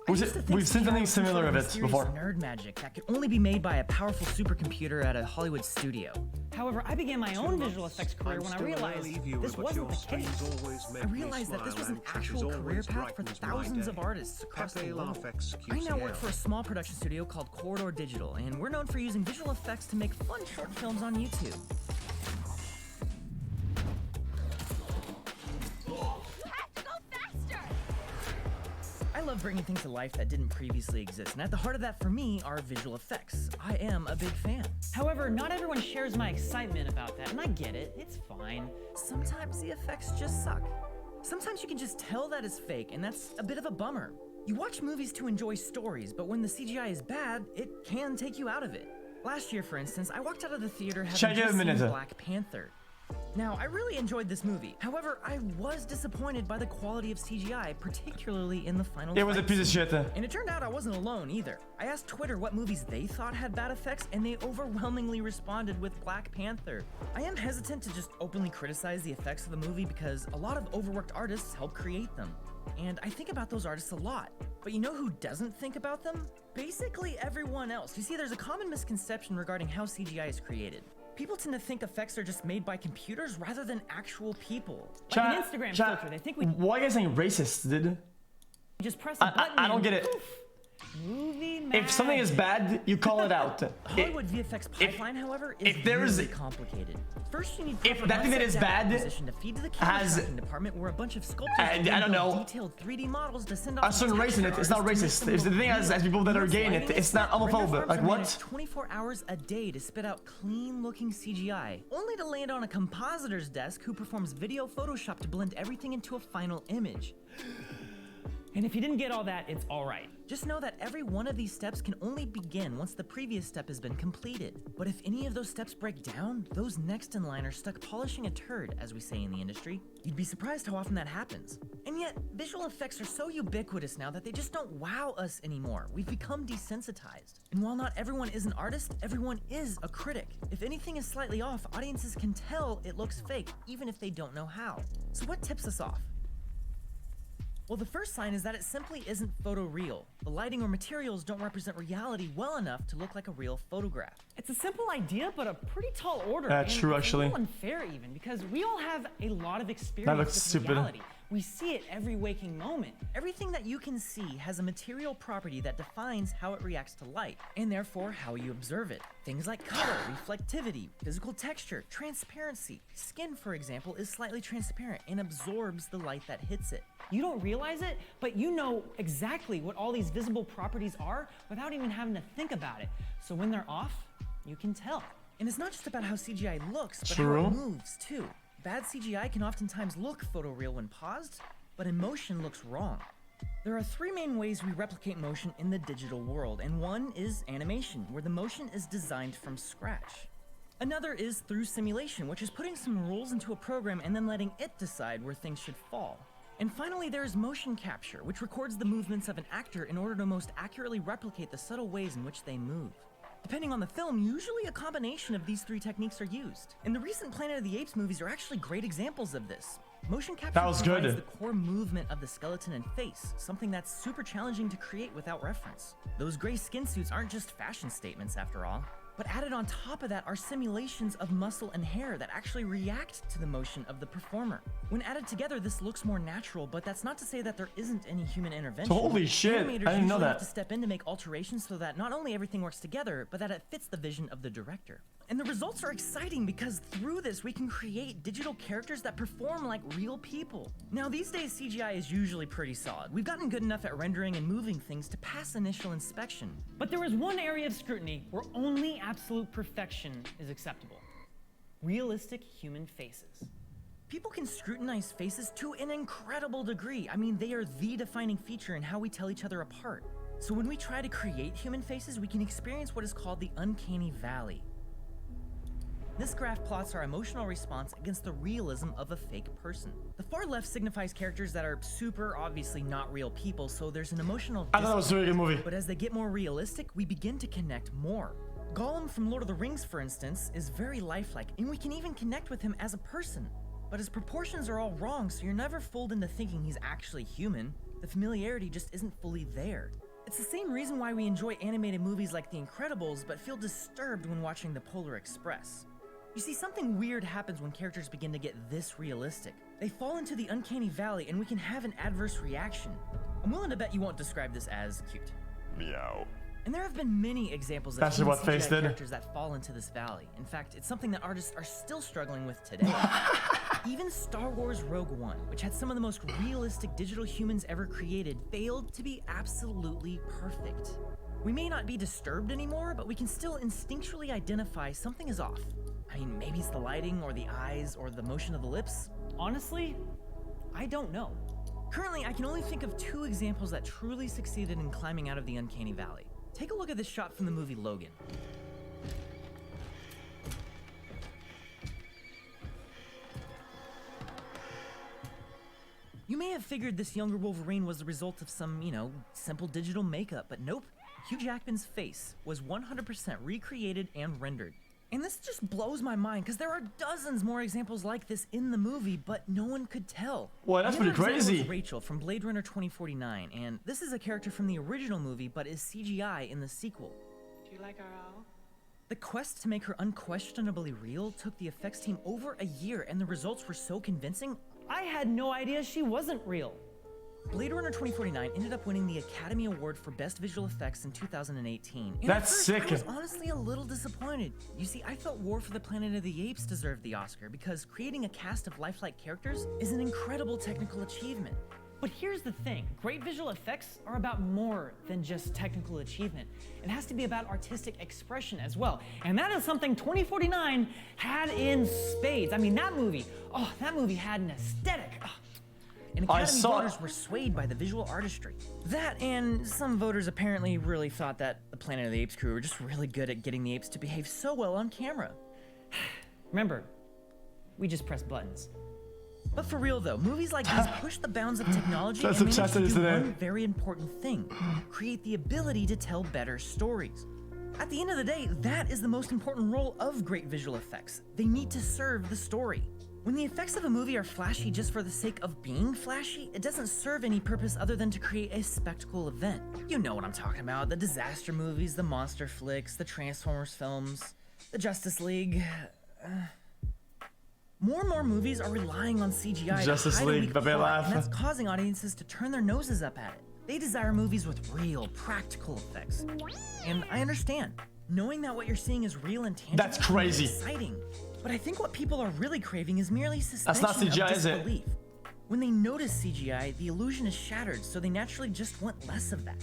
We've seen something similar of it before. Nerd magic that could only be made by a powerful supercomputer at a Hollywood studio. However, I began my own visual effects career when I realized this wasn't the case. I realized that this was an actual career path for thousands of artists across the world. I now work for a small production studio called Corridor Digital, and we're known for using visual effects to make fun short films on YouTube. I love bringing things to life that didn't previously exist, and at the heart of that for me are visual effects. I am a big fan. However, not everyone shares my excitement about that, and I get it. It's fine. Sometimes the effects just suck. Sometimes you can just tell that it's fake, and that's a bit of a bummer. You watch movies to enjoy stories, but when the CGI is bad, it can take you out of it. Last year, for instance, I walked out of the theater having just seen Black Panther. Now, I really enjoyed this movie. However, I was disappointed by the quality of CGI, particularly in the final fight. It was a piece of shit. And it turned out I wasn't alone either. I asked Twitter what movies they thought had bad effects, and they overwhelmingly responded with Black Panther. I am hesitant to just openly criticize the effects of the movie because a lot of overworked artists help create them. And I think about those artists a lot. But you know who doesn't think about them? Basically everyone else. You see, there's a common misconception regarding how CGI is created. People tend to think effects are just made by computers rather than actual people. Like an Instagram filter, they think we... Why are you guys saying racist, dude? Just press a button I don't get it. Poof. Movie if something is bad, you call it out. The Hollywood VFX pipeline, however, is really complicated. First, you need if that thing that is bad to feed to the camera department where a bunch of sculptors I don't know, detailed 3D models to send off a certain race in it. It's not racist. If the thing has people that are gay in it, it's not homophobic. Like what? 24 hours a day to spit out clean-looking CGI, only to land on a compositor's desk who performs video Photoshop to blend everything into a final image. And if you didn't get all that, it's all right. Just know that every one of these steps can only begin once the previous step has been completed. But if any of those steps break down, those next in line are stuck polishing a turd, as we say in the industry. You'd be surprised how often that happens. And yet, visual effects are so ubiquitous now that they just don't wow us anymore. We've become desensitized. And while not everyone is an artist, everyone is a critic. If anything is slightly off, audiences can tell it looks fake, even if they don't know how. So what tips us off? Well, the first sign is that it simply isn't photoreal. The lighting or materials don't represent reality well enough to look like a real photograph. It's a simple idea, but a pretty tall order. True, actually. It's a little unfair even, because we all have a lot of experience that looks with stupid. reality. We see it every waking moment. Everything that you can see has a material property that defines how it reacts to light, and therefore how you observe it. Things like color, reflectivity, physical texture, transparency. Skin, for example, is slightly transparent and absorbs the light that hits it. You don't realize it, but you know exactly what all these visible properties are without even having to think about it. So when they're off, you can tell. And it's not just about how CGI looks, but how it moves too. Bad CGI can oftentimes look photoreal when paused, but in motion looks wrong. There are three main ways we replicate motion in the digital world, and one is animation, where the motion is designed from scratch. Another is through simulation, which is putting some rules into a program and then letting it decide where things should fall. And finally, there is motion capture, which records the movements of an actor in order to most accurately replicate the subtle ways in which they move. Depending on the film, usually a combination of these three techniques are used. And the recent Planet of the Apes movies are actually great examples of this. Motion capture provides the core movement of the skeleton and face, something that's super challenging to create without reference. Those gray skin suits aren't just fashion statements after all. But added on top of that are simulations of muscle and hair that actually react to the motion of the performer. When added together, this looks more natural, but that's not to say that there isn't any human intervention. Holy shit, Animators I didn't know that. have to step in to make alterations so that not only everything works together, but that it fits the vision of the director. And the results are exciting because through this, we can create digital characters that perform like real people. Now, these days, CGI is usually pretty solid. We've gotten good enough at rendering and moving things to pass initial inspection. But there is one area of scrutiny where only absolute perfection is acceptable. Realistic human faces. People can scrutinize faces to an incredible degree. I mean, they are the defining feature in how we tell each other apart. So when we try to create human faces, we can experience what is called the uncanny valley. This graph plots our emotional response against the realism of a fake person. The far left signifies characters that are super obviously not real people, so there's an emotional distance. I thought it was a really good movie. But as they get more realistic, we begin to connect more. Gollum from Lord of the Rings, for instance, is very lifelike, and we can even connect with him as a person. But his proportions are all wrong, so you're never fooled into thinking he's actually human. The The familiarity just isn't fully there. It's the same reason why we enjoy animated movies like The Incredibles, but feel disturbed when watching The Polar Express. You see, something weird happens when characters begin to get this realistic. They fall into the uncanny valley and we can have an adverse reaction. I'm willing to bet you won't describe this as cute. Meow. And there have been many examples of That's human what Face CGI did. characters that fall into this valley. In fact, it's something that artists are still struggling with today. Even Star Wars Rogue One, which had some of the most realistic digital humans ever created, failed to be absolutely perfect. We may not be disturbed anymore, but we can still instinctually identify something is off. I mean, maybe it's the lighting, or the eyes, or the motion of the lips. Honestly, I don't know. Currently, I can only think of 2 examples that truly succeeded in climbing out of the uncanny valley. Take a look at this shot from the movie Logan. You may have figured this younger Wolverine was the result of some, simple digital makeup, but nope. Hugh Jackman's face was 100% recreated and rendered. And this just blows my mind, because there are dozens more examples like this in the movie, but no one could tell. Well, that's Another pretty example crazy. is Rachel from Blade Runner 2049, and this is a character from the original movie, but is CGI in the sequel. Do you like RL? The quest to make her unquestionably real took the effects team over a year, and the results were so convincing. I had no idea she wasn't real. Blade Runner 2049 ended up winning the Academy Award for Best Visual Effects in 2018. And That's at first, sick. I was honestly a little disappointed. You see, I felt War for the Planet of the Apes deserved the Oscar because creating a cast of lifelike characters is an incredible technical achievement. But here's the thing, great visual effects are about more than just technical achievement. It has to be about artistic expression as well. And that is something 2049 had in spades. I mean, that movie had an aesthetic. Oh. And I Academy saw voters were swayed by the visual artistry. That, and some voters apparently really thought that the Planet of the Apes crew were just really good at getting the apes to behave so well on camera. Remember, we just press buttons. But for real though, movies like these push the bounds of technology That's and what manage to Chester is do today. one very important thing: create the ability to tell better stories. At the end of the day, that is the most important role of great visual effects. They need to serve the story. When the effects of a movie are flashy just for the sake of being flashy, it doesn't serve any purpose other than to create a spectacle event. You know what I'm talking about: the disaster movies, the monster flicks, the Transformers films, the Justice League. More and more movies are relying on CGI Justice to hide a League, weak Baby plot, Laugh. and that's causing audiences to turn their noses up at it. They desire movies with real, practical effects. And I understand. Knowing that what you're seeing is real and tangible That's crazy. is exciting. But I think what people are really craving is merely suspension not CGI, of is it? disbelief. When they notice CGI, the illusion is shattered, so they naturally just want less of that.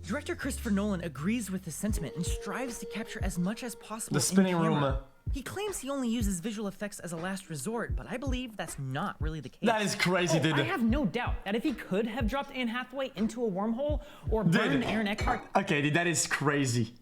Director Christopher Nolan agrees with this sentiment and strives to capture as much as possible The spinning in camera. room. He claims he only uses visual effects as a last resort, but I believe that's not really the case. That is crazy, dude. I have no doubt that if he could have dropped Anne Hathaway into a wormhole or burned Aaron Eckhart, Okay, dude, that is crazy.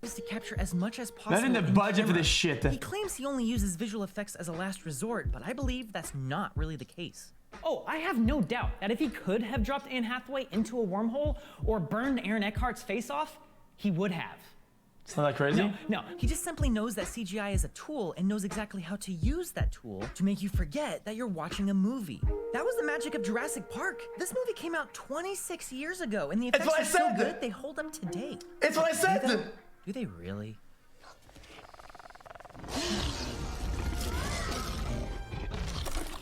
Is to capture as much as possible. Not in the budget for camera. this shit. He claims he only uses visual effects as a last resort, but I believe that's not really the case. I have no doubt that if he could have dropped Anne Hathaway into a wormhole or burned Aaron Eckhart's face off, he would have. It's not that crazy? No. He just simply knows that CGI is a tool and knows exactly how to use that tool to make you forget that you're watching a movie. That was the magic of Jurassic Park. This movie came out 26 years ago, and the That's effects what I are so said. good they hold up today. It's what I said. Do they really?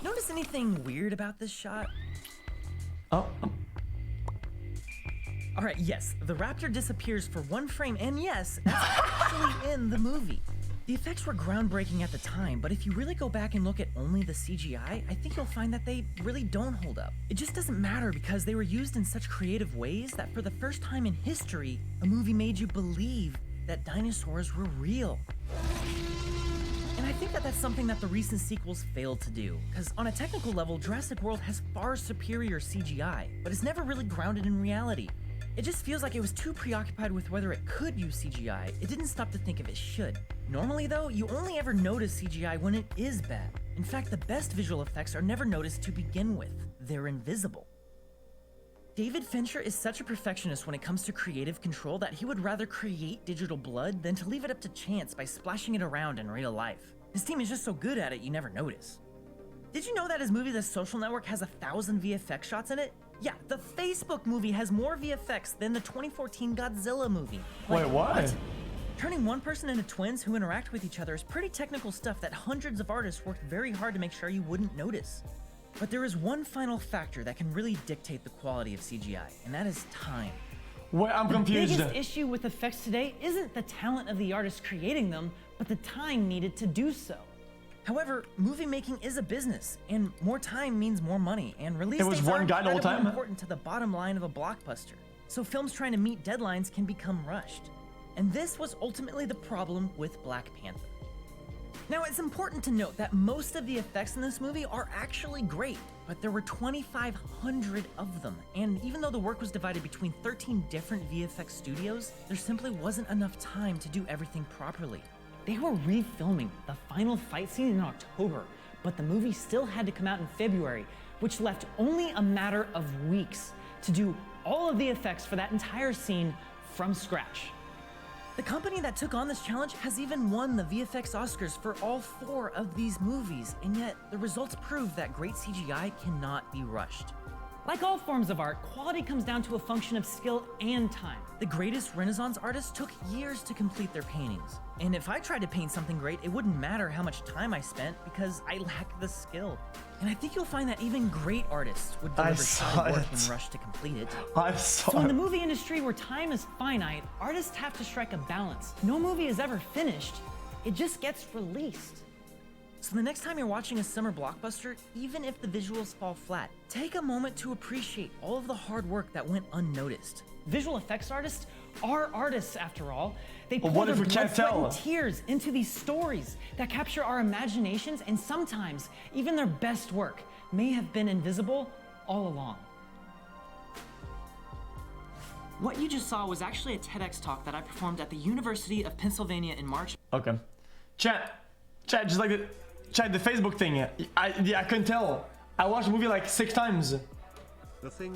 Notice anything weird about this shot? Oh, All right, yes, the raptor disappears for one frame, and yes, that's actually in the movie. The effects were groundbreaking at the time, but if you really go back and look at only the CGI, I think you'll find that they really don't hold up. It just doesn't matter because they were used in such creative ways that for the first time in history, a movie made you believe that dinosaurs were real. And I think that that's something that the recent sequels failed to do, because on a technical level, Jurassic World has far superior CGI, but it's never really grounded in reality. It just feels like it was too preoccupied with whether it could use CGI, it didn't stop to think if it should. Normally though, you only ever notice CGI when it is bad. In fact, the best visual effects are never noticed to begin with. They're invisible. David Fincher is such a perfectionist when it comes to creative control that he would rather create digital blood than to leave it up to chance by splashing it around in real life. His team is just so good at it, you never notice. Did you know that his movie The Social Network has 1,000 VFX shots in it? Yeah, the Facebook movie has more VFX than the 2014 Godzilla movie. Wait, what? Turning one person into twins who interact with each other is pretty technical stuff that hundreds of artists worked very hard to make sure you wouldn't notice. But there is one final factor that can really dictate the quality of CGI, and that is time. Wait, I'm confused. The biggest issue with effects today isn't the talent of the artist creating them, but the time needed to do so. However, movie making is a business, and more time means more money, and release It was dates one are guy the whole incredibly time? important to the bottom line of a blockbuster. So films trying to meet deadlines can become rushed. And this was ultimately the problem with Black Panther. Now, it's important to note that most of the effects in this movie are actually great, but there were 2,500 of them, and even though the work was divided between 13 different VFX studios, there simply wasn't enough time to do everything properly. They were refilming the final fight scene in October, but the movie still had to come out in February, which left only a matter of weeks to do all of the effects for that entire scene from scratch. The company that took on this challenge has even won the VFX Oscars for all 4 of these movies, and yet the results prove that great CGI cannot be rushed. Like all forms of art, quality comes down to a function of skill and time. The greatest Renaissance artists took years to complete their paintings. And if I tried to paint something great, it wouldn't matter how much time I spent because I lack the skill. And I think you'll find that even great artists would deliver shoddy work and rush to complete it. So in the movie industry where time is finite, artists have to strike a balance. No movie is ever finished, it just gets released. So the next time you're watching a summer blockbuster, even if the visuals fall flat, take a moment to appreciate all of the hard work that went unnoticed. Visual effects artists are artists after all. They But pour what their if we blood, can't sweat, tell? and tears into these stories that capture our imaginations, and sometimes even their best work may have been invisible all along. What you just saw was actually a TEDx talk that I performed at the University of Pennsylvania in March. Okay. Chat, just like the Facebook thing. I couldn't tell. I watched the movie like 6 times. The thing